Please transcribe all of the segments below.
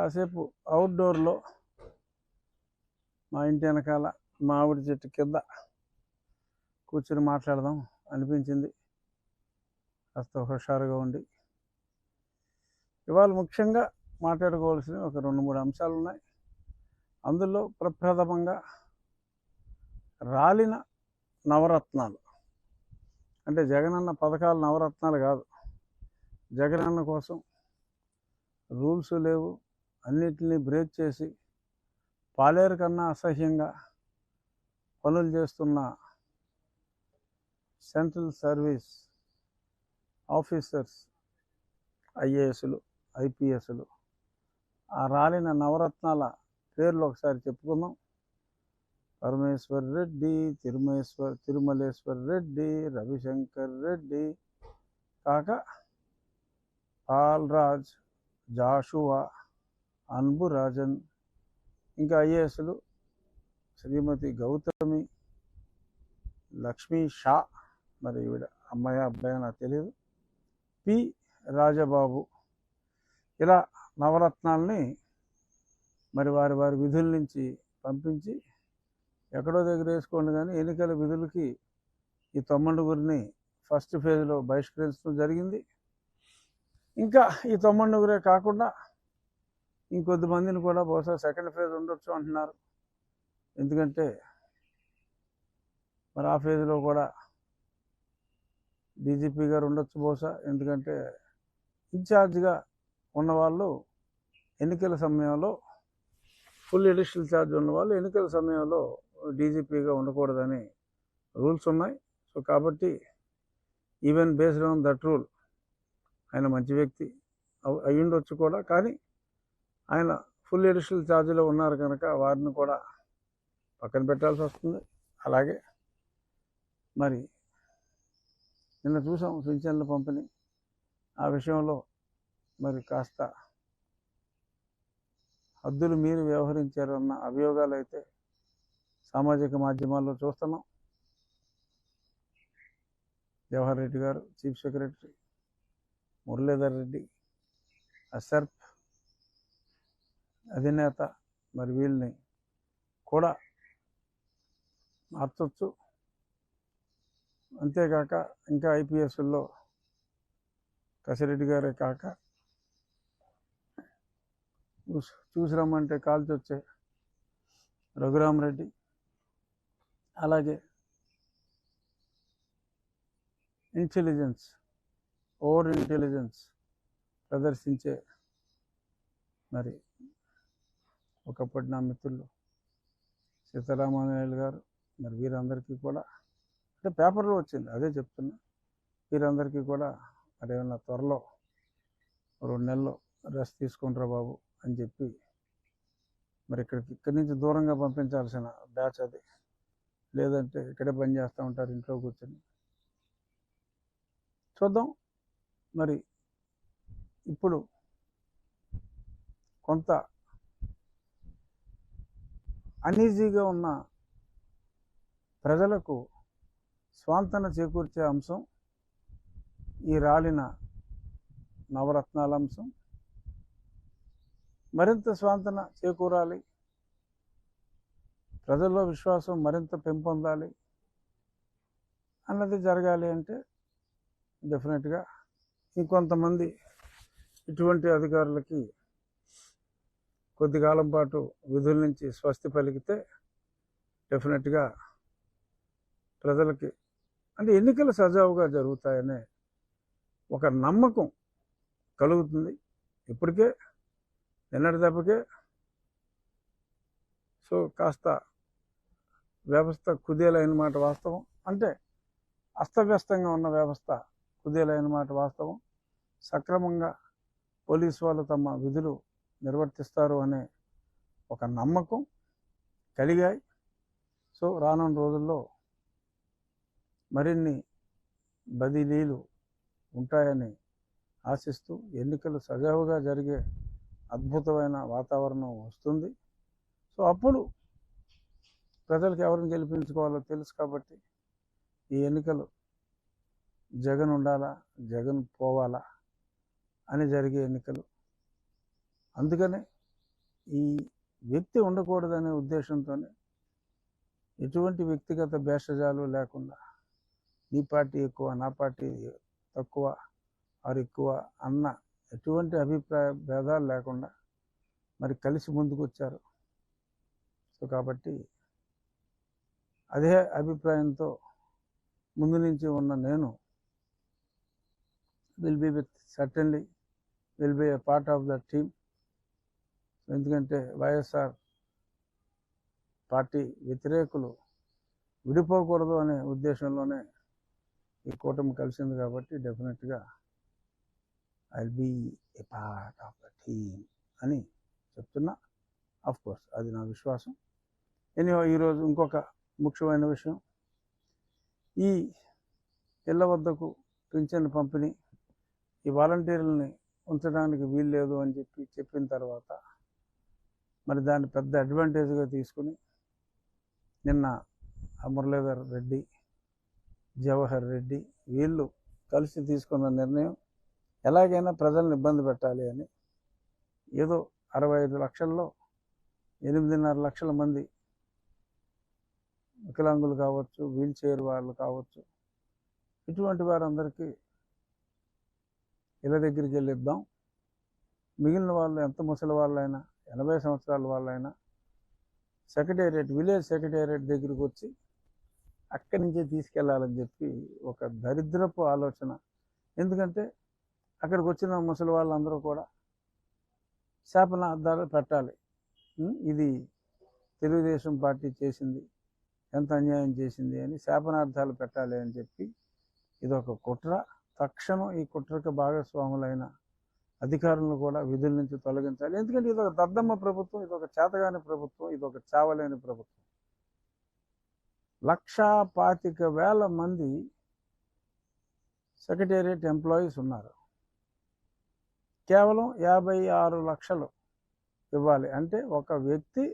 కాసేపు అవుట్డోర్లో మా ఇంటి వెనకాల మామిడి చెట్టు కింద కూర్చుని మాట్లాడదాం అనిపించింది. కాస్త హుషారుగా ఉండి ఇవాళ ముఖ్యంగా మాట్లాడుకోవాల్సినవి ఒక 2-3 అంశాలు ఉన్నాయి. అందులో ప్రప్రథమంగా రాలిన నవరత్నాలు. అంటే జగనన్న పథకాలు నవరత్నాలు కాదు. జగనన్న కోసం రూల్స్ లేవు, అన్నిటినీ బ్రేక్ చేసి పాలేరు కన్నా అసహ్యంగా పనులు చేస్తున్న సెంట్రల్ సర్వీస్ ఆఫీసర్స్, ఐఏఎస్లు, ఐపీఎస్లు, ఆ రాలిన నవరత్నాల పేర్లు ఒకసారి చెప్పుకుందాం. పరమేశ్వర్ రెడ్డి, తిరుమలేశ్వర్ రెడ్డి, రవిశంకర్ రెడ్డి, కాక పాల్రాజ్, జాషువా, అన్బురాజన్, ఇంకా ఐఏఎస్లు శ్రీమతి గౌతమి, లక్ష్మీ షా, మరి ఈవిడ అమ్మాయి అబ్బాయి నాకు తెలియదు, పి రాజబాబు, ఇలా నవరత్నాల్ని మరి వారి వారి విధుల నుంచి పంపించి ఎక్కడో దగ్గర వేసుకోండి. కానీ ఎన్నికల విధులకి ఈ 9గురిని ఫస్ట్ ఫేజ్లో బహిష్కరించడం జరిగింది. ఇంకా ఈ 9గురే కాకుండా ఇంకొద్ది మందిని కూడా బహుశా సెకండ్ ఫేజ్ ఉండొచ్చు అంటున్నారు. ఎందుకంటే మరి ఆ ఫేజ్లో కూడా డీజీపీ గారు ఉండొచ్చు బహుశా. ఎందుకంటే ఇన్ఛార్జ్గా ఉన్నవాళ్ళు ఎన్నికల సమయంలో, ఫుల్ ఎడిషనల్ ఛార్జ్ ఉన్నవాళ్ళు ఎన్నికల సమయంలో డీజీపీగా ఉండకూడదని రూల్స్ ఉన్నాయి. సో కాబట్టి even based on that rule ఆయన మంచి వ్యక్తి అయ్యుండొచ్చు కూడా. కానీ ఆయన ఫుల్ ఎడిషనల్ ఛార్జ్లో ఉన్నారు కనుక వారిని కూడా పక్కన పెట్టాల్సి వస్తుంది. అలాగే మరి నిన్న చూసాం పింఛన్ల పంపిణీ, ఆ విషయంలో మరి కాస్త హద్దులు మీరి వ్యవహరించారన్న అభియోగాలు అయితే సామాజిక మాధ్యమాల్లో చూస్తున్నాం. జవహర్ రెడ్డి గారు, చీఫ్ సెక్రటరీ మురళీధర్ రెడ్డి, అసర్ప్ అధినేత, మరి వీళ్ళని కూడా మార్చొచ్చు. అంతేకాక ఇంకా ఐపీఎస్ల్లో కసిరెడ్డి గారే కాక చూసి రమ్మంటే కాల్చొచ్చే రఘురామరెడ్డి, అలాగే ఓవర్ ఇంటెలిజెన్స్ ప్రదర్శించే మరి ఒకప్పటి నా మిత్రులు సీతారామానాయుడు గారు, మరి వీరందరికీ కూడా అంటే పేపర్లో వచ్చింది అదే చెప్తున్నా, వీరందరికీ కూడా మరి ఏమన్నా త్వరలో 2 నెలల్లో రెస్ట్ తీసుకుంటారా బాబు అని చెప్పి మరి ఇక్కడి నుంచి దూరంగా పంపించాల్సిన బ్యాచ్ అది. లేదంటే ఇక్కడే పని చేస్తూ ఉంటారు ఇంట్లో కూర్చొని. చూద్దాం. మరి ఇప్పుడు కొంత అనీజీగా ఉన్న ప్రజలకు స్వాంతన చేకూర్చే అంశం ఈ రాలిన నవరత్నాల అంశం. మరింత స్వాంతన చేకూరాలి, ప్రజల్లో విశ్వాసం మరింత పెంపొందాలి అన్నది జరగాలి అంటే డెఫినెట్గా ఇంకొంతమంది ఇటువంటి అధికారులకి కొద్ది కాలం పాటు విధుల నుంచి స్వస్తి పలికితే డెఫినెట్గా ప్రజలకి అంటే ఎన్నికలు సజావుగా జరుగుతాయనే ఒక నమ్మకం కలుగుతుంది. ఇప్పటికే నిన్నటి దెబ్బకే సో కాస్త వ్యవస్థ కుదేలైన మాట వాస్తవం. అంటే అస్తవ్యస్తంగా ఉన్న వ్యవస్థ కుదేలైన మాట వాస్తవం. సక్రమంగా పోలీసు వాళ్ళు తమ విధులు నిర్వర్తిస్తారు అనే ఒక నమ్మకం కలిగాయి. సో రానున్న రోజుల్లో మరిన్ని బదిలీలు ఉంటాయని ఆశిస్తూ ఎన్నికలు సజావుగా జరిగే అద్భుతమైన వాతావరణం వస్తుంది. సో అప్పుడు ప్రజలకు ఎవరిని గెలిపించుకోవాలో తెలుసు. కాబట్టి ఈ ఎన్నికలు జగన్ ఉండాలా, జగన్ పోవాలా అని జరిగే ఎన్నికలు. అందుకనే ఈ వ్యక్తి ఉండకూడదనే ఉద్దేశంతోనే ఎటువంటి వ్యక్తిగత భేషజాలు లేకుండా నీ పార్టీ ఎక్కువ నా పార్టీ తక్కువ ఆరు ఎక్కువ అన్న ఎటువంటి అభిప్రాయ భేదాలు లేకుండా మరి కలిసి ముందుకు వచ్చారు. సో కాబట్టి అదే అభిప్రాయంతో ముందు నుంచి ఉన్న నేను certainly will be a part of the team. ఎందుకంటే వైఎస్ఆర్ పార్టీ వ్యతిరేకులు విడిపోకూడదు అనే ఉద్దేశంలోనే ఈ కూటమి కలిసింది కాబట్టి డెఫినెట్గా I will be a part of the team అని చెప్తున్నా. ఆఫ్ కోర్స్ అది నా విశ్వాసం. ఈరోజు ఇంకొక ముఖ్యమైన విషయం, ఈ ఇళ్ల వద్దకు పింఛన్ పంపిణీ ఈ వాలంటీర్లని ఉంచడానికి వీల్లేదు అని చెప్పిన తర్వాత మరి దాన్ని పెద్ద అడ్వాంటేజ్గా తీసుకుని నిన్న మురళీధర్ రెడ్డి, జవహర్ రెడ్డి వీళ్ళు కలిసి తీసుకున్న నిర్ణయం ఎలాగైనా ప్రజలను ఇబ్బంది పెట్టాలి అని ఏదో 65 లక్షల్లో 8.5 లక్షల మంది వికలాంగులు కావచ్చు, వీల్ చైర్ వాళ్ళు కావచ్చు, ఇటువంటి వారందరికీ ఇళ్ళ దగ్గరికి వెళ్ళిద్దాం. మిగిలిన వాళ్ళు ఎంత ముసలి వాళ్ళైనా 80 సంవత్సరాల వాళ్ళైనా సెక్రటేరియట్, విలేజ్ సెక్రటేరియట్ దగ్గరికి వచ్చి అక్కడి నుంచే తీసుకెళ్లాలని చెప్పి ఒక దరిద్రపు ఆలోచన. ఎందుకంటే అక్కడికి వచ్చిన ముసలి వాళ్ళందరూ కూడా శాపనార్థాలు పెట్టాలి. ఇది తెలుగుదేశం పార్టీ చేసింది, ఎంత అన్యాయం చేసింది అని శాపనార్థాలు పెట్టాలి అని చెప్పి ఇదొక కుట్ర. తక్షణం ఈ కుట్రకు భాగస్వాములైన అధికారులను కూడా విధుల నుంచి తొలగించాలి. ఎందుకంటే ఇదొక దద్దమ్మ ప్రభుత్వం, ఇదొక చేతగాని ప్రభుత్వం, ఇదొక చావలేని ప్రభుత్వం. 1,25,000 మంది సెక్రటేరియట్ ఎంప్లాయీస్ ఉన్నారు. కేవలం 56 లక్షలు ఇవ్వాలి. అంటే ఒక వ్యక్తి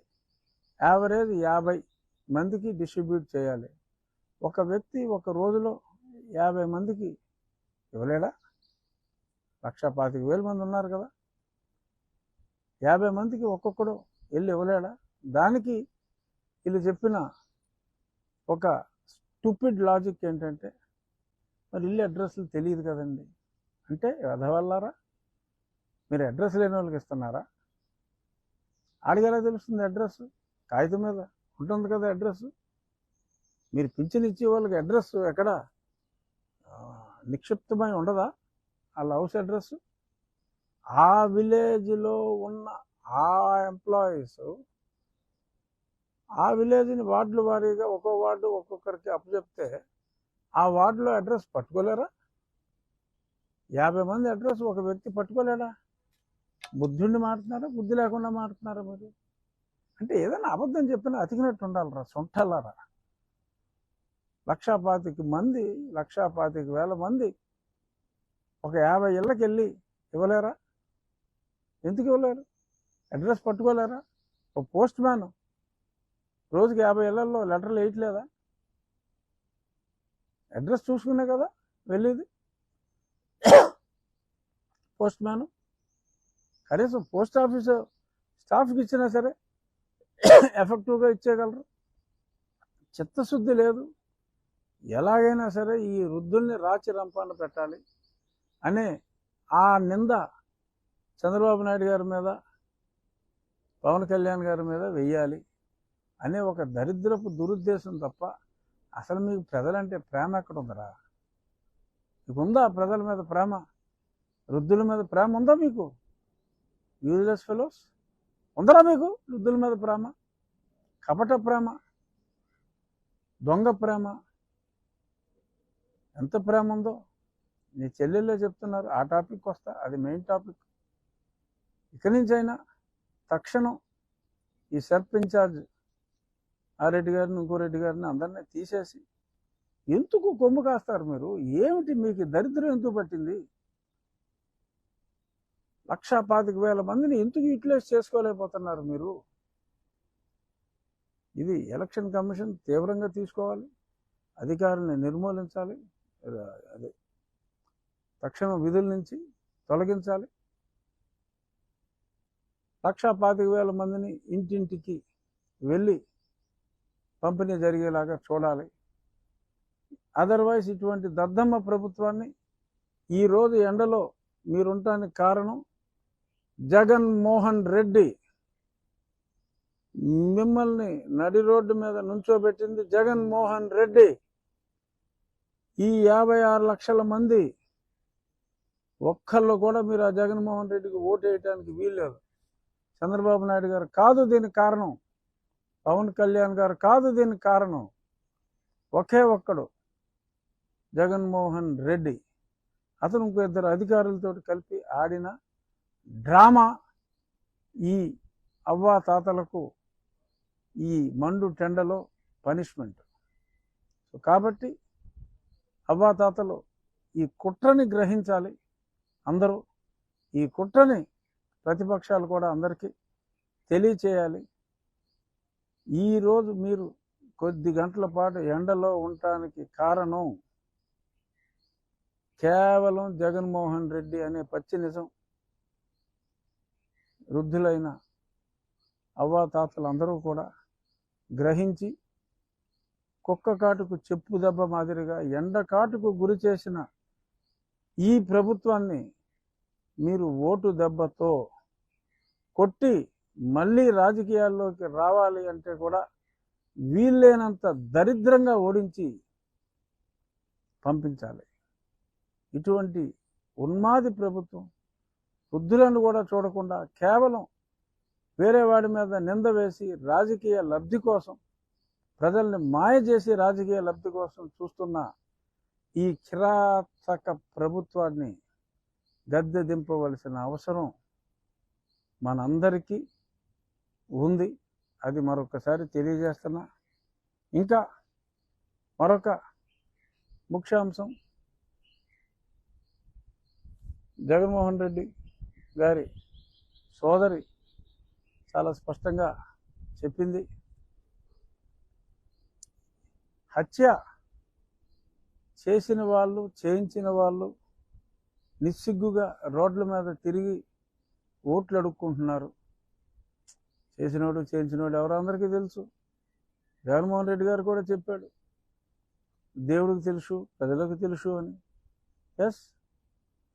యావరేజ్ 50 మందికి డిస్ట్రిబ్యూట్ చేయాలి. ఒక వ్యక్తి ఒక రోజులో 50 మందికి ఇవ్వలేడా? 1,25,000 మంది ఉన్నారు కదా, 50 మందికి ఒక్కొక్కడు వెళ్ళి ఇవ్వలేడా? దానికి వీళ్ళు చెప్పిన ఒక స్టూపిడ్ లాజిక్ ఏంటంటే, మరి ఇల్లు అడ్రస్లు తెలియదు కదండి అంటే, ఎదవల్లారా మీరు అడ్రస్ లేని వాళ్ళకి ఇస్తున్నారా? ఆడిగేలా తెలుస్తుంది అడ్రస్? కాగితం మీద ఉంటుంది కదా అడ్రస్. మీరు పింఛన్ ఇచ్చే వాళ్ళకి అడ్రస్ ఎక్కడ నిక్షిప్తమై ఉండదా? వాళ్ళ హౌస్ అడ్రస్ ఆ విలేజ్లో ఉన్న ఆ ఎంప్లాయీస్ ఆ విలేజ్ని వార్డుల వారీగా ఒక్కో వార్డు ఒక్కొక్కరికి అప్పచెప్తే ఆ వార్డులో అడ్రస్ పట్టుకోలేరా? 50 మంది అడ్రస్ ఒక వ్యక్తి పట్టుకోలేడా? బుద్ధుండి మారుతున్నారా, బుద్ధి లేకుండా మారుతున్నారా మీరు? అంటే ఏదైనా అబద్ధం చెప్పినా అతికినట్టు ఉండాలరా సొంటలారా. 1,25,000 మంది ఒక 50 ఇళ్ళకి వెళ్ళి ఇవ్వలేరా? ఎందుకు ఇవ్వలేరు? అడ్రస్ పట్టుకోలేరా? ఒక పోస్ట్ మ్యాన్ రోజుకి 50 ఇళ్లలో లెటర్లు వేయట్లేదా? అడ్రస్ చూసుకునే కదా వెళ్ళేది పోస్ట్ మ్యాన్. కనీసం పోస్ట్ ఆఫీసు స్టాఫ్కి ఇచ్చినా సరే ఎఫెక్టివ్గా ఇచ్చేయగలరు. చిత్తశుద్ధి లేదు. ఎలాగైనా సరే ఈ వృద్ధుల్ని రాచి రంపాన పెట్టాలి అనే ఆ నింద చంద్రబాబు నాయుడు గారి మీద, పవన్ కళ్యాణ్ గారి మీద వెయ్యాలి అనే ఒక దరిద్రపు దురుద్దేశం తప్ప అసలు మీకు ప్రజలంటే ప్రేమ ఎక్కడ ఉందరా? మీకు ఉందా ప్రజల మీద ప్రేమ? వృద్ధుల మీద ప్రేమ ఉందా మీకు? యూజ్లెస్ ఫెలోస్, ఉందరా మీకు వృద్ధుల మీద ప్రేమ? కపట ప్రేమ, దొంగ ప్రేమ, ఎంత ప్రేమ ఉందో నీ చెల్లెళ్ళే చెప్తున్నారు. ఆ టాపిక్ వస్తా, అది మెయిన్ టాపిక్. ఇక్కడి నుంచి అయినా తక్షణం ఈ సెల్ఫ్ ఇన్ఛార్జ్ ఆ రెడ్డి గారిని, ఇంకో రెడ్డి గారిని అందరినీ తీసేసి ఎందుకు కొమ్ము కాస్తారు మీరు? ఏమిటి మీకు దరిద్రం ఎందుకు పట్టింది? 1,25,000 మందిని ఎందుకు యూటిలైజ్ చేసుకోలేకపోతున్నారు మీరు? ఇది ఎలక్షన్ కమిషన్ తీవ్రంగా తీసుకోవాలి, అధికారులను నిర్మూలించాలి, అదే తక్షణం విధుల నుంచి తొలగించాలి. 1,25,000 మందిని ఇంటింటికి వెళ్ళి పంపిణీ జరిగేలాగా చూడాలి. అదర్వైజ్ ఇటువంటి దద్దమ్మ ప్రభుత్వాన్ని ఈరోజు ఎండలో మీరుంటానికి కారణం జగన్మోహన్ రెడ్డి. మిమ్మల్ని నడి రోడ్డు మీద నుంచోబెట్టింది జగన్మోహన్ రెడ్డి. ఈ 56 లక్షల మంది ఒక్కళ్ళు కూడా మీరు ఆ జగన్మోహన్ రెడ్డికి ఓటు వేయడానికి వీల్లేదు. చంద్రబాబు నాయుడు గారు కాదు దీనికి కారణం, పవన్ కళ్యాణ్ గారు కాదు దీనికి కారణం. ఒకే ఒక్కడు జగన్మోహన్ రెడ్డి. అతను ఇంకో 2 అధికారులతో కలిపి ఆడిన డ్రామా ఈ అవ్వాతాతలకు ఈ మండు టెండలో పనిష్మెంట్. సో కాబట్టి అవ్వాతాతలు ఈ కుట్రని గ్రహించాలి. అందరూ ఈ కుట్రని ప్రతిపక్షాలు కూడా అందరికీ తెలియచేయాలి. ఈరోజు మీరు కొద్ది గంటల పాటు ఎండలో ఉండటానికి కారణం కేవలం జగన్మోహన్ రెడ్డి అనే పచ్చి నిజం వృద్ధులైన అవ్వాతాతలందరూ కూడా గ్రహించి కుక్క కాటుకు చెప్పు దెబ్బ మాదిరిగా ఎండ కాటుకు గురి చేసిన ఈ ప్రభుత్వాన్ని మీరు ఓటు దెబ్బతో కొట్టి మళ్ళీ రాజకీయాల్లోకి రావాలి అంటే కూడా వీల్లేనంత దరిద్రంగా ఓడించి పంపించాలి. ఇటువంటి ఉన్మాది ప్రభుత్వం వృద్ధులను కూడా చూడకుండా కేవలం వేరే వాడి మీద నింద వేసి రాజకీయ లబ్ధి కోసం, ప్రజల్ని మాయ చేసి రాజకీయ లబ్ధి కోసం చూస్తున్న ఈ కిరాతక ప్రభుత్వాన్ని గద్దె దింపవలసిన అవసరం మనందరికీ ఉంది. అది మరొకసారి తెలియజేస్తున్నా. ఇంకా మరొక ముఖ్యాంశం, జగన్మోహన్ రెడ్డి గారి సోదరి చాలా స్పష్టంగా చెప్పింది. హత్య చేసిన వాళ్ళు, చేయించిన వాళ్ళు నిస్సిగ్గుగా రోడ్ల మీద తిరిగి ఓట్లు అడుక్కుంటున్నారు. చేసినోడు చేయించినోడు ఎవరో అందరికీ తెలుసు. జగన్మోహన్ రెడ్డి గారు కూడా చెప్పాడు, దేవుడికి తెలుసు, ప్రజలకు తెలుసు అని. ఎస్,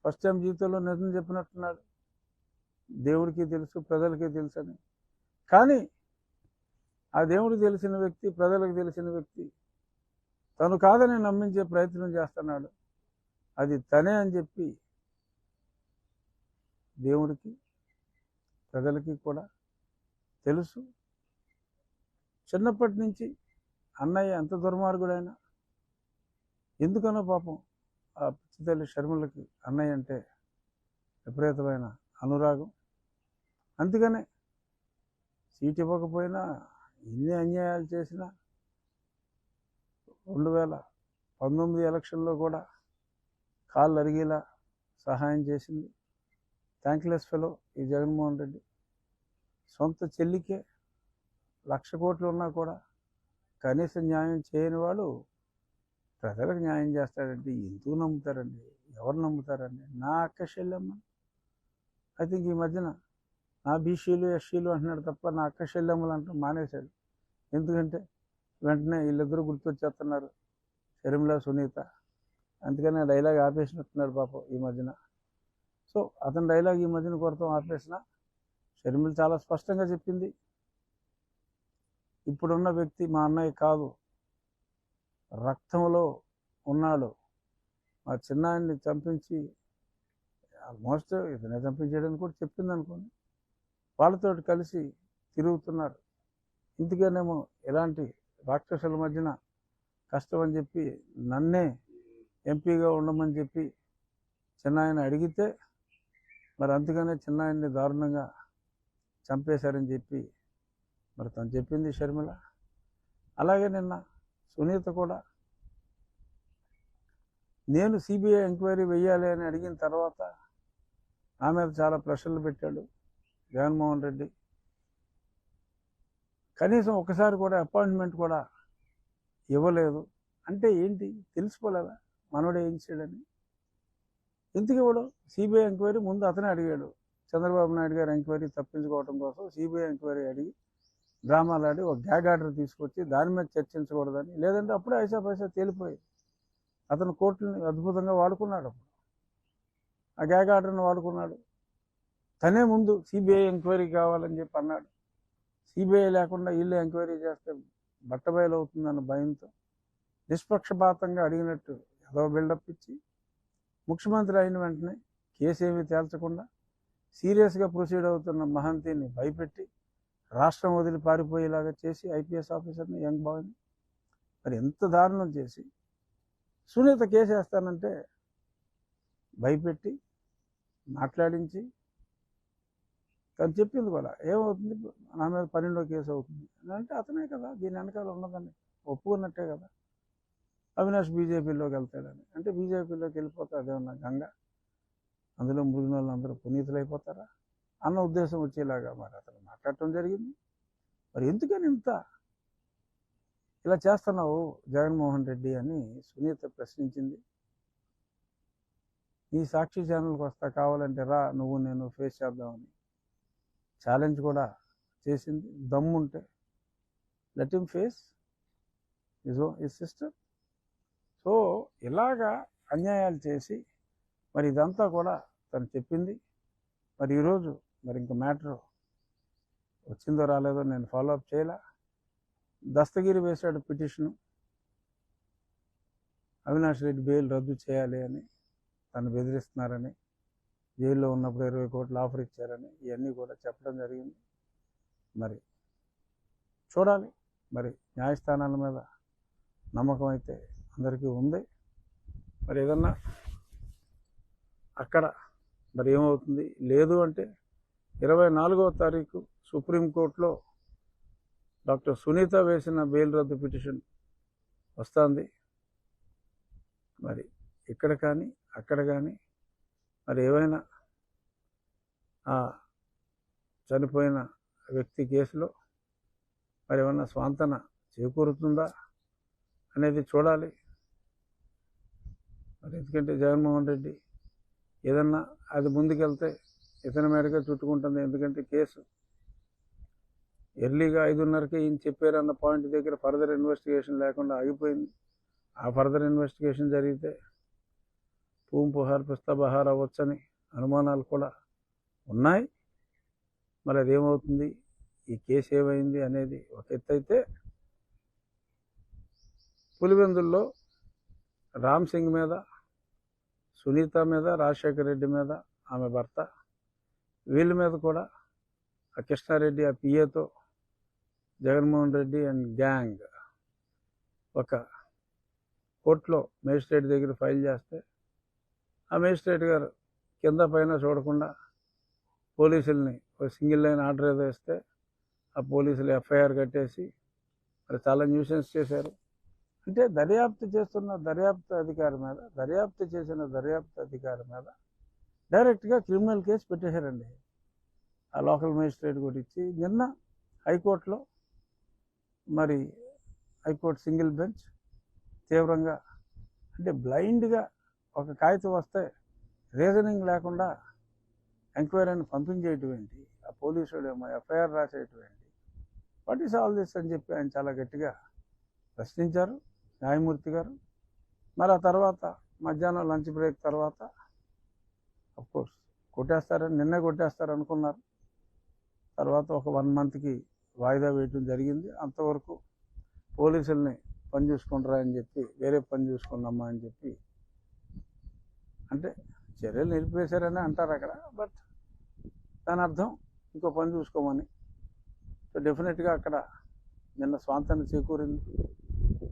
ఫస్ట్ టైం జీవితంలో నిజం చెప్పినట్టున్నాడు. దేవుడికి తెలుసు, ప్రజలకి తెలుసు అని. కానీ ఆ దేవుడికి తెలిసిన వ్యక్తి, ప్రజలకు తెలిసిన వ్యక్తి తను కాదని నమ్మించే ప్రయత్నం చేస్తున్నాడు. అది తనే అని చెప్పి దేవుడికి, ప్రజలకి కూడా తెలుసు. చిన్నప్పటి నుంచి అన్నయ్య ఎంత దుర్మార్గుడైనా, ఎందుకనో పాపం ఆ పిచ్చితల్లి షర్మిలకి అన్నయ్య అంటే విపరీతమైన అనురాగం. అందుకనే సీట్ ఇవ్వకపోయినా, ఎన్ని అన్యాయాలు చేసినా 2019 ఎలక్షన్లో కూడా కాళ్ళు అరిగేలా సహాయం చేసింది. థ్యాంక్లెస్ ఫెలో ఈ జగన్మోహన్ రెడ్డి. సొంత చెల్లికే 1,00,000 కోట్లు ఉన్నా కూడా కనీస న్యాయం చేయని వాడు ప్రజలకు న్యాయం చేస్తాడంటే ఎందుకు నమ్ముతారండి? ఎవరు నమ్ముతారండి? నా అక్క చెల్లెమ్మ, ఐ థింక్ ఈ మధ్యన నా బీసీలు ఎస్సీలు అంటున్నాడు తప్ప నా అక్క చెల్లెమ్మలు అంటూ మానేశాడు. ఎందుకంటే వెంటనే వీళ్ళిద్దరూ గుర్తొచ్చేస్తున్నారు, షర్మిల, సునీత. అందుకని ఆ డైలాగ్ ఆపేసినట్టున్నాడు పాపం ఈ మధ్యన. సో అతని డైలాగ్ ఈ మధ్యన కొడతాం ఆపేసిన. షర్మిల చాలా స్పష్టంగా చెప్పింది, ఇప్పుడున్న వ్యక్తి మా అన్నయ్య కాదు, రక్తంలో ఉన్నాడు. మా చిన్నాయన్ని చంపించి, ఆల్మోస్ట్ ఇతనే చంపించేయడానికి కూడా చెప్పింది అనుకోండి. వాళ్ళతో కలిసి తిరుగుతున్నారు. ఇందుకేనేమో ఇలాంటి రాక్షసుల మధ్యన కష్టం అని చెప్పి నన్నే ఎంపీగా ఉండమని చెప్పి చిన్నాయన అడిగితే, మరి అందుకనే చిన్నాయన్ని దారుణంగా చంపేశారని చెప్పి మరి తను చెప్పింది షర్మిల. అలాగే నిన్న సునీత కూడా నేను సిబిఐ ఎంక్వైరీ వెయ్యాలి అని అడిగిన తర్వాత నా మీద చాలా ప్రెషర్లు పెట్టాడు జగన్మోహన్ రెడ్డి. కనీసం ఒకసారి కూడా అపాయింట్మెంట్ కూడా ఇవ్వలేదు. అంటే ఏంటి, తెలిసిపోలేదా మనోడే ఏం చేయడని? ఎందుకు ఇవ్వడు? సిబిఐ ఎంక్వైరీ ముందు అతనే అడిగాడు చంద్రబాబు నాయుడు గారు ఎంక్వైరీ తప్పించుకోవడం కోసం సిబిఐ ఎంక్వైరీ అడిగి డ్రామాలు ఆడి ఒక గ్యాగ్ ఆర్డర్ తీసుకొచ్చి దాని మీద చర్చించకూడదని, లేదంటే అప్పుడే ఐసా పైసా తేలిపోయి అతను కోర్టుని అద్భుతంగా వాడుకున్నాడు. ఆ గ్యాగ్ ఆర్డర్ని వాడుకున్నాడు. తనే ముందు సిబిఐ ఎంక్వైరీ కావాలని చెప్పి అన్నాడు. సిబిఐ లేకుండా వీళ్ళు ఎంక్వైరీ చేస్తే బట్టబయలు అవుతుందన్న భయంతో నిష్పక్షపాతంగా అడిగినట్టు ఏదో బిల్డప్ ఇచ్చి ముఖ్యమంత్రి అయిన వెంటనే కేసు ఏమీ తేల్చకుండా సీరియస్గా ప్రొసీడ్ అవుతున్న మహంతిని భయపెట్టి రాష్ట్రం వదిలి పారిపోయేలాగా చేసి ఐపీఎస్ ఆఫీసర్ని యంగ్ బాయ్ని మరి ఎంత దారుణం చేసి సునీత కేసు వేస్తానంటే భయపెట్టి మాట్లాడించి తను చెప్పింది కూడా ఏమవుతుంది, నా మీద 12వ కేసు అవుతుంది అంటే అతనే కదా దీని వెనకాల ఉన్నదని ఒప్పుకున్నట్టే కదా. అవినాష్ బీజేపీలోకి వెళ్తాడని అంటే బీజేపీలోకి వెళ్ళిపోతే అదేమన్నా గంగ, అందులో మురిగిన వాళ్ళు అందరూ పునీతులైపోతారా అన్న ఉద్దేశం వచ్చేలాగా మరి అతను మాట్లాడటం జరిగింది. మరి ఎందుకని ఇంత ఇలా చేస్తున్నావు జగన్మోహన్ రెడ్డి అని సునీత ప్రశ్నించింది. నీ సాక్షి ఛానల్కి వస్తా, కావాలంటే రా నువ్వు నేను ఫేస్ చేద్దామని ఛాలెంజ్ కూడా చేసింది. దమ్ముంటే let him face his sister. So ఇలాగా అన్యాయాలు చేసి మరి ఇదంతా కూడా తను చెప్పింది. మరి ఈరోజు మరి ఇంక మ్యాటర్ వచ్చిందో రాలేదో నేను ఫాలోఅప్ చేయలే. దస్తగిరి వేశాడు పిటిషను, అవినాష్ రెడ్డి బెయిల్ రద్దు చేయాలి అని, తను బెదిరిస్తున్నారని, జైల్లో ఉన్నప్పుడు 20 కోట్లు ఆఫర్ ఇచ్చారని ఇవన్నీ కూడా చెప్పడం జరిగింది. మరి చూడాలి, మరి న్యాయస్థానాల మీద నమ్మకం అయితే అందరికీ ఉంది. మరి ఏదన్నా అక్కడ మరి ఏమవుతుంది, లేదు అంటే 24వ తారీఖు సుప్రీంకోర్టులో డాక్టర్ సునీత వేసిన బెయిల్ రద్దు పిటిషన్ వస్తుంది. మరి ఇక్కడ కానీ అక్కడ కానీ మరి ఏవైనా ఆ చనిపోయిన వ్యక్తి కేసులో మరి ఏమన్నా స్వాంతన చేకూరుతుందా అనేది చూడాలి. మరి ఎందుకంటే జగన్మోహన్ రెడ్డి ఏదన్నా అది ముందుకెళ్తే ఇతని మేడగా చుట్టుకుంటుంది. ఎందుకంటే కేసు ఎర్లీగా 5:30కి ఈయన చెప్పారన్న పాయింట్ దగ్గర ఫర్దర్ ఇన్వెస్టిగేషన్ లేకుండా ఆగిపోయింది. ఆ ఫర్దర్ ఇన్వెస్టిగేషన్ జరిగితే పూం పుహార్ పిస్తా బహార్ అవ్వచ్చని అనుమానాలు కూడా ఉన్నాయి. మరి అదేమవుతుంది, ఈ కేసు ఏమైంది అనేది ఒక ఎత్తు అయితే, పులివెందుల్లో రామ్ సింగ్ మీద, సునీత మీద, రాజశేఖర్ రెడ్డి మీద ఆమె భర్త, వీళ్ళ మీద కూడా ఆ కృష్ణారెడ్డి ఆ పిఏతో జగన్మోహన్ రెడ్డి అండ్ గ్యాంగ్ ఒక కోర్టులో మేజిస్ట్రేట్ దగ్గర ఫైల్ చేస్తే ఆ మేజిస్ట్రేట్ గారు కింద పైన చూడకుండా పోలీసుల్ని ఒక సింగిల్ లైన్ ఆర్డర్ ఏదో ఇస్తే ఆ పోలీసులు ఎఫ్ఐఆర్ కట్టేసి మరి చాలా న్యూసెన్స్ చేశారు. అంటే దర్యాప్తు చేస్తున్న దర్యాప్తు అధికారి మీద, దర్యాప్తు చేసిన దర్యాప్తు అధికారి మీద డైరెక్ట్గా క్రిమినల్ కేసు పెట్టేశారండి ఆ లోకల్ మేజిస్ట్రేట్ కూడా ఇచ్చి. నిన్న హైకోర్టులో మరి హైకోర్టు సింగిల్ బెంచ్ తీవ్రంగా అంటే బ్లైండ్గా ఒక కాగితం వస్తే రీజనింగ్ లేకుండా ఎంక్వైరీని పంపించేయటం ఏంటి, ఆ పోలీసుడు ఏమో ఎఫ్ఐఆర్ రాసేయటం ఏంటి, వాట్ ఈస్ ఆల్ దిస్ అని చెప్పి ఆయన చాలా గట్టిగా ప్రశ్నించారు న్యాయమూర్తి గారు. మరి ఆ తర్వాత మధ్యాహ్నం లంచ్ బ్రేక్ తర్వాత అఫ్కోర్స్ కొట్టేస్తారని, నిన్నే కొట్టేస్తారు అనుకున్నారు. తర్వాత ఒక 1 మంత్కి వాయిదా వేయటం జరిగింది. అంతవరకు పోలీసుల్ని పని చూసుకుంటారా అని చెప్పి వేరే పని చూసుకున్నామా అని చెప్పి అంటే చర్యలు నిలిపేశారని అంటారు అక్కడ, బట్ దాని అర్థం ఇంకో పని చూసుకోమని. సో డెఫినెట్గా అక్కడ నిన్న స్వాంతన చేకూరింది.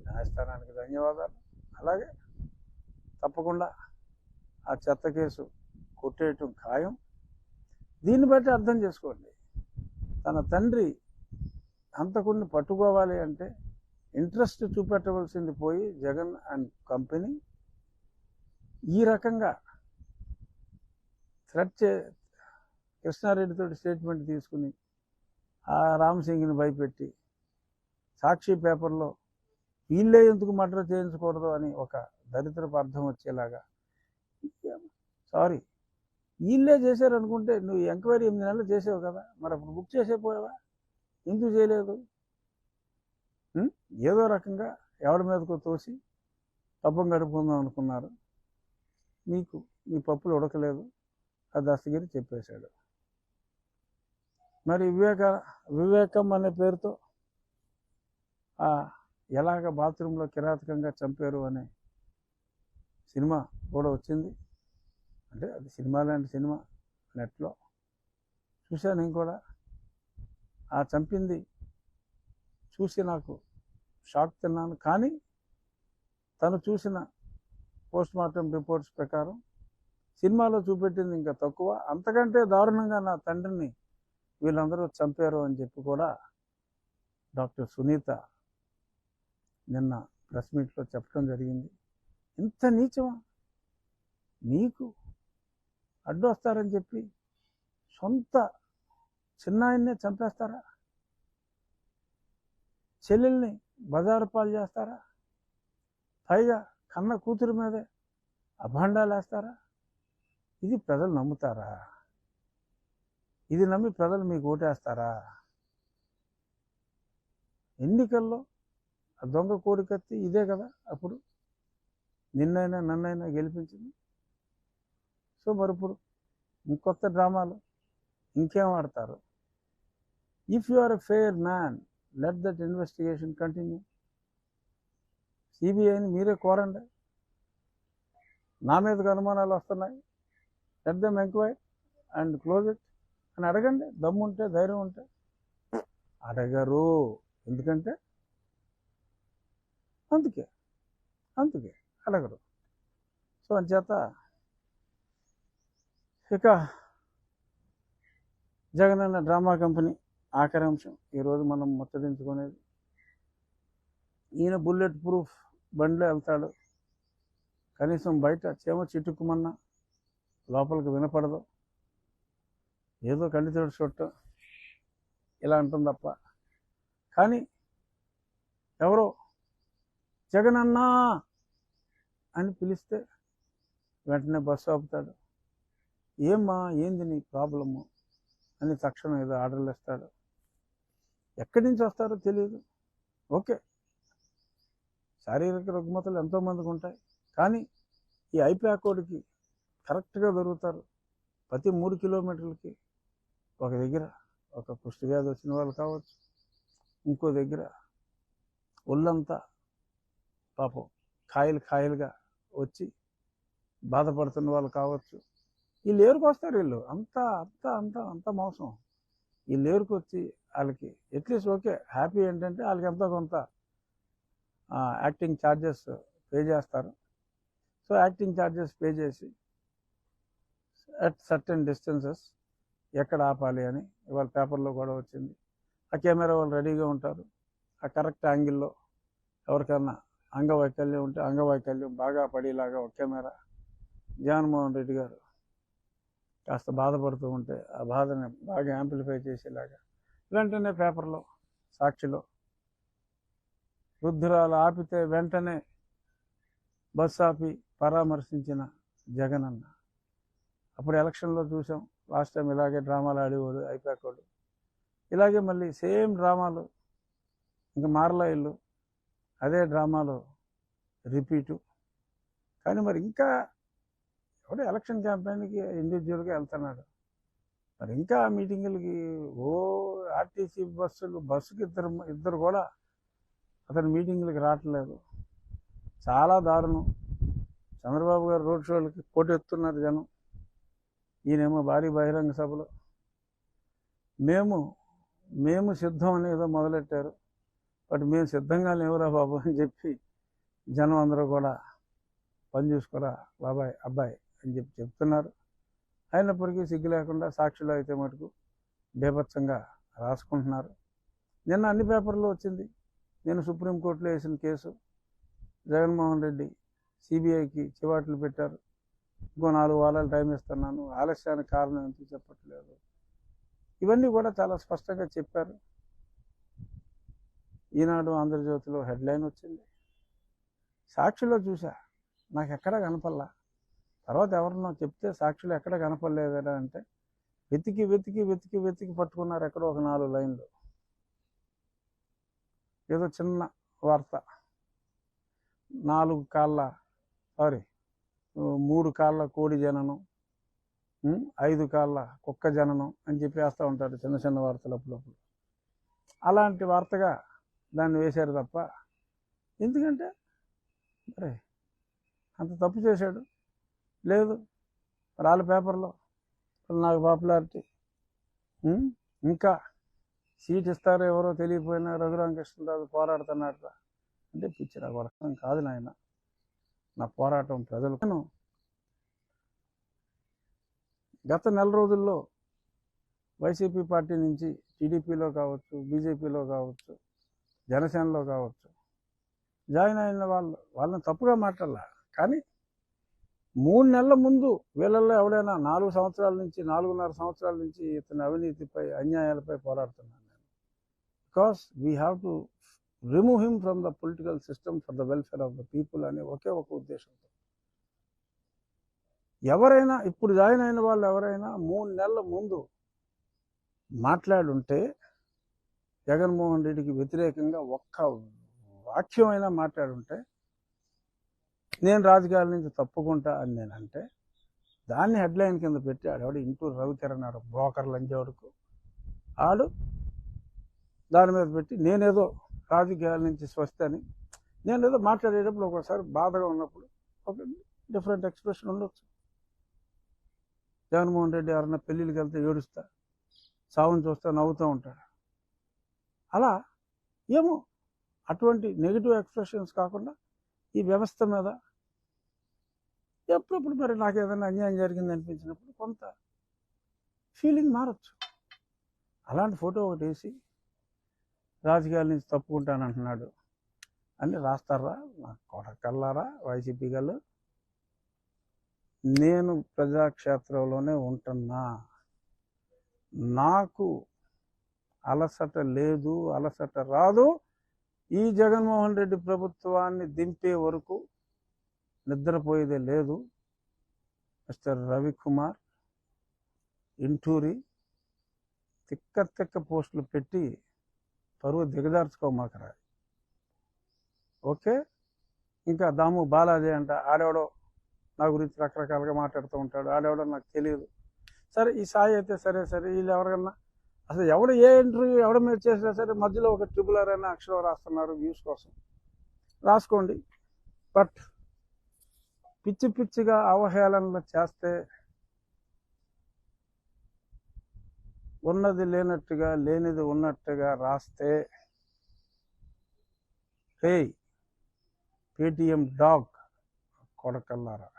న్యాయస్థానానికి ధన్యవాదాలు. అలాగే తప్పకుండా ఆ చెత్త కేసు కొట్టేయటం ఖాయం. దీన్ని బట్టి అర్థం చేసుకోండి, తన తండ్రి హంతకుడిని పట్టుకోవాలి అంటే ఇంట్రెస్ట్ చూపెట్టవలసింది పోయి జగన్ అండ్ కంపెనీ ఈ రకంగా కృష్ణారెడ్డితో స్టేట్మెంట్ తీసుకుని ఆ రామ్ సింగ్ని భయపెట్టి సాక్షి పేపర్లో వీళ్ళే ఎందుకు మర్డర్ చేయించకూడదు అని ఒక దరిద్రపు అర్థం వచ్చేలాగా, సారీ వీళ్ళే చేశారు అనుకుంటే నువ్వు ఎంక్వైరీ 8 నెలలు చేసావు కదా, మరి అప్పుడు బుక్ చేసేపోయావా? ఎందుకు చేయలేదు? ఏదో రకంగా ఎవడి మీదకో తోసి పబ్బం గడుపుకుందాం అనుకున్నారు. మీకు ఈ పప్పులు ఉడకలేదు, ఆ దస్తగిరి చెప్పేశాడు. మరి వివేకం అనే పేరుతో ఎలాగ బాత్రూంలో కిరాతకంగా చంపారు అనే సినిమా కూడా వచ్చింది. అంటే అది సినిమా లాంటి సినిమా, నెట్లో చూశాను నేను కూడా. ఆ చంపింది చూసి నాకు షాక్ తిన్నాను. కానీ తను చూసిన పోస్ట్ మార్టం రిపోర్ట్స్ ప్రకారం సినిమాలో చూపెట్టింది ఇంకా తక్కువ, అంతకంటే దారుణంగా నా తండ్రిని వీళ్ళందరూ చంపారు అని చెప్పి కూడా డాక్టర్ సునీత నిన్న ప్రెస్ మీట్లో చెప్పడం జరిగింది. ఇంత నీచమా? నీకు అడ్డు వస్తారని చెప్పి సొంత చిన్నాయన్నే చంపేస్తారా? చెల్లెల్ని బజారు పాలు చేస్తారా? పైగా కన్న కూతురు మీదే అభాండాలు వేస్తారా? ఇది ప్రజలు నమ్ముతారా? ఇది నమ్మి ప్రజలు మీకు ఓటేస్తారా? ఎన్నికల్లో ఆ దొంగ కోడికత్తి ఇదే కదా అప్పుడు నిన్నైనా నన్నైనా గెలిపించింది. సో మరి ఇప్పుడు ఇంకొత్త డ్రామాలు ఇంకేం ఆడతారు? If you are a fair man, let that investigation continue. సిబిఐని మీరే కోరండి. నా మీదకి అనుమానాలు వస్తున్నాయి, let them enquiry and close it అని అడగండి. దమ్ముంటే, ధైర్యం ఉంటే. అడగరు. ఎందుకంటే అందుకే అడగరు. సో అంచేత ఇక జగనన్న డ్రామా కంపెనీ ఆఖరి అంశం ఈరోజు మనం ముచ్చటించుకునేది. ఈయన బుల్లెట్ ప్రూఫ్ బండిలో వెళ్తాడు, కనీసం బయట చేమ చిట్టుకుమన్నా లోపలికి వినపడదు, ఏదో కంటితోడు చుట్ట ఇలా అంటుంది తప్ప. కానీ ఎవరో జగనన్నా అని పిలిస్తే వెంటనే బస్సు ఆపుతాడు. ఏమ్మా, ఏంది నీ ప్రాబ్లము అని తక్షణం ఏదో ఆర్డర్లు ఇస్తాడు. ఎక్కడి నుంచి వస్తారో తెలియదు. ఓకే, శారీరక రుగ్మతలు ఎంతోమందికి ఉంటాయి, కానీ ఈ ఐప్యాకోడ్కి కరెక్ట్గా దొరుకుతారు. ప్రతి 3 కిలోమీటర్లకి ఒక దగ్గర ఒక కుష్టి వ్యాధి వచ్చిన వాళ్ళు కావచ్చు, ఇంకో దగ్గర ఒళ్ళంతా పాపం కాయలుగా వచ్చి బాధపడుతున్న వాళ్ళు కావచ్చు. వీళ్ళు ఏరుకొస్తారు. వీళ్ళు అంత మోసం. వీళ్ళు ఏరుకొచ్చి వాళ్ళకి అట్లీస్ట్ ఓకే హ్యాపీ ఏంటంటే వాళ్ళకి ఎంతో కొంత యాక్టింగ్ ఛార్జెస్ పే చేస్తారు. సో యాక్టింగ్ ఛార్జెస్ పే చేసి అట్ సర్టెన్ డిస్టెన్సెస్ ఎక్కడ ఆపాలి అని ఇవాళ పేపర్లో కూడా వచ్చింది. ఆ కెమెరా వాళ్ళు రెడీగా ఉంటారు. ఆ కరెక్ట్ యాంగిల్లో ఎవరికన్నా అంగవైకల్యం ఉంటే అంగవైకల్యం బాగా పడేలాగా ఒక కెమెరా. జగన్మోహన్ రెడ్డి గారు కాస్త బాధపడుతూ ఉంటే ఆ బాధని బాగా యాంప్లిఫై చేసేలాగా వెంటనే పేపర్లో, సాక్షిలో వృద్ధురాలు ఆపితే వెంటనే బస్సు ఆపి పరామర్శించిన జగనన్న. అప్పుడు ఎలక్షన్లో చూసాం, లాస్ట్ టైం ఇలాగే డ్రామాలు ఆడేవాడు ఐప్యాకోడు. ఇలాగే మళ్ళీ సేమ్ డ్రామాలు ఇంకా మారలా ఇల్లు, అదే డ్రామాలో రిపీటు. కానీ మరి ఇంకా ఎవడో ఎలక్షన్ క్యాంపెయిన్కి ఇండివిజువల్గా వెళ్తున్నాడు. మరి ఇంకా మీటింగులకి ఆర్టీసీ బస్సుకి ఇద్దరు కూడా అతని మీటింగులకి రావట్లేదు. చాలా దారుణం. చంద్రబాబు గారు రోడ్ షోలకి పోటెత్తున్నారు జనం. ఈయనేమో భారీ బహిరంగ సభలో మేము సిద్ధం అని ఏదో మొదలెట్టారు. బట్ మేము సిద్ధంగా లేవురా బాబు అని చెప్పి జనం అందరూ కూడా పని చూసుకోరా బాబాయ్ అబ్బాయి అని చెప్తున్నారు. అయినప్పటికీ సిగ్గు లేకుండా సాక్షిలో అయితే మటుకు బేభత్సంగా రాసుకుంటున్నారు. నిన్న అన్ని పేపర్లో వచ్చింది. నేను సుప్రీంకోర్టులో వేసిన కేసు, జగన్మోహన్ రెడ్డి సిబిఐకి చివాట్లు పెట్టారు, ఇంకో 4 వారాలు టైం ఇస్తున్నాను, ఆలస్యానికి కారణం ఎందుకు చెప్పట్లేదు, ఇవన్నీ కూడా చాలా స్పష్టంగా చెప్పారు. ఈనాడు, ఆంధ్రజ్యోతిలో హెడ్లైన్ వచ్చింది. సాక్షిలో చూసా, నాకు ఎక్కడా కనపల్లా. తర్వాత ఎవరన్నా చెప్తే సాక్షులు ఎక్కడ కనపడలేదా అంటే వెతికి వెతికి వెతికి వెతికి పట్టుకున్నారు ఎక్కడో ఒక 4 లైన్లు. ఏదో చిన్న వార్త, 3 కాళ్ళ కోడి జననం, 5 కాళ్ళ కుక్క జననం అని చెప్పి వేస్తూ ఉంటారు చిన్న చిన్న వార్తలు అప్పుడప్పుడు. అలాంటి వార్తగా దాన్ని వేశారు తప్ప, ఎందుకంటే మరి అంత తప్పు చేశాడు లేదు. వాళ్ళ పేపర్లో నాకు పాపులారిటీ, ఇంకా సీట్ ఇస్తారో ఎవరో తెలియపోయినా రఘురామకృష్ణరాజు పోరాడుతున్నాడు అంటే పిచ్చి. నాకు అర్థం కాదు నాయన. నా పోరాటం ప్రజలు. నేను గత నెల రోజుల్లో వైసీపీ పార్టీ నుంచి టీడీపీలో కావచ్చు, బీజేపీలో కావచ్చు, జనసేనలో కావచ్చు జాయిన్ అయిన వాళ్ళని తప్పుగా మాట్లాడాల. కానీ 3 నెలల ముందు వీళ్ళల్లో ఎవడైనా 4 సంవత్సరాల నుంచి 4.5 సంవత్సరాల నుంచి ఇతని అవినీతిపై, అన్యాయాలపై పోరాడుతున్నాను నేను. Because we have to remove him from the political system for the welfare of the people అనే ఒకే ఒక ఉద్దేశంతో ఎవరైనా ఇప్పుడు జాయిన్ అయిన వాళ్ళు ఎవరైనా 3 నెలల ముందు మాట్లాడుంటే జగన్మోహన్ రెడ్డికి వ్యతిరేకంగా ఒక్క వాక్యమైనా మాట్లాడుంటే నేను రాజకీయాల నుంచి తప్పుకుంటా అని నేనంటే దాన్ని హెడ్లైన్ కింద పెట్టి ఆడవాడు ఇంటూరు రవికిరణ్ ఆడు బ్రోకర్ లంజోడుకు ఆడు దాని మీద పెట్టి నేనేదో రాజకీయాల నుంచి స్వస్తి అని నేనేదో మాట్లాడేటప్పుడు ఒకసారి బాధగా ఉన్నప్పుడు ఒక డిఫరెంట్ ఎక్స్ప్రెషన్ ఉండొచ్చు. జగన్మోహన్ రెడ్డి ఎవరన్నా పెళ్ళిళ్ళకి వెళ్తే ఏడుస్తా, సావును చూస్తా నవ్వుతూ ఉంటాడు. అలా ఏమో అటువంటి నెగిటివ్ ఎక్స్ప్రెషన్స్ కాకుండా ఈ వ్యవస్థ మీద ఎప్పుడప్పుడు మరి నాకు ఏదైనా అన్యాయం జరిగింది అనిపించినప్పుడు కొంత ఫీలింగ్ మారచ్చు. అలాంటి ఫోటో ఒకటి వేసి రాజకీయాల నుంచి తప్పుకుంటానంటున్నాడు అని రాస్తారా నా కొడకల్లారా వైసీపీ గారు. నేను ప్రజాక్షేత్రంలోనే ఉంటున్నా, నాకు అలసట లేదు, అలసట రాదు. ఈ జగన్మోహన్ రెడ్డి ప్రభుత్వాన్ని దింపే వరకు నిద్రపోయేదే లేదు. మిస్టర్ రవికుమార్ ఇంటూరి తిక్క తిక్క పోస్టులు పెట్టి పరువు దిగజార్చుకోమాకరా. ఓకే, ఇంకా దాము బాలాజీ అంట ఆడేవాడో నా గురించి రకరకాలుగా మాట్లాడుతూ ఉంటాడు, ఆడేవాడో నాకు తెలియదు. సరే ఈ సాయి అయితే సరే వీళ్ళు ఎవరికన్నా అసలు ఎవడు ఏ ఇంటర్వ్యూ ఎవడ మీద చేసినా సరే మధ్యలో ఒక ట్రిపులర్ అయినా అక్షరం రాస్తున్నారు వ్యూస్ కోసం, రాసుకోండి. బట్ పిచ్చి పిచ్చిగా అవహేళనలు చేస్తే, ఉన్నది లేనట్టుగా లేనిది ఉన్నట్టుగా రాస్తే, హే పేటిఎం డాగ్ కొడకల్లారా,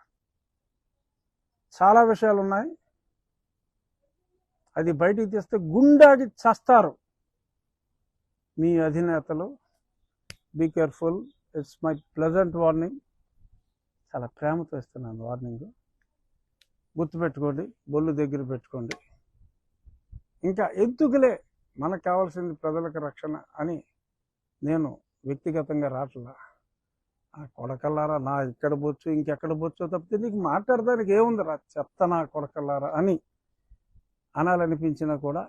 చాలా విషయాలు ఉన్నాయి. అది బయటికి తీస్తే గుండాకి చస్తారు మీ అధినేతలు. Be careful, it's my pleasant warning. చాలా ప్రేమతో ఇస్తున్నాను వార్నింగ్. గుర్తుపెట్టుకోండి, బొల్లు దగ్గర పెట్టుకోండి. ఇంకా ఎందుకులే, మనకు కావాల్సింది ప్రజలకు రక్షణ అని నేను వ్యక్తిగతంగా రాట్లా. ఆ కొడకల్లారా నా ఇక్కడ బొచ్చు ఇంకెక్కడ బొచ్చో తప్పితే నీకు మాట్లాడడానికి ఏముంది రా చెత్త నా కొడకల్లారా అని అనాలనిపించినా కూడా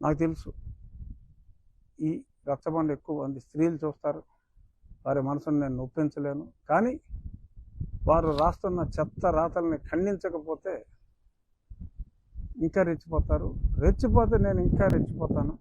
నాకు తెలుసు ఈ రచ్చబండ ఎక్కువ మంది స్త్రీలు చూస్తారు, వారి మనసును నేను నొప్పించలేను. కానీ వారు రాస్తున్న చెత్త రాతల్ని ఖండించకపోతే ఇంకా రెచ్చిపోతారు. రెచ్చిపోతే నేను ఇంకా రెచ్చిపోతాను.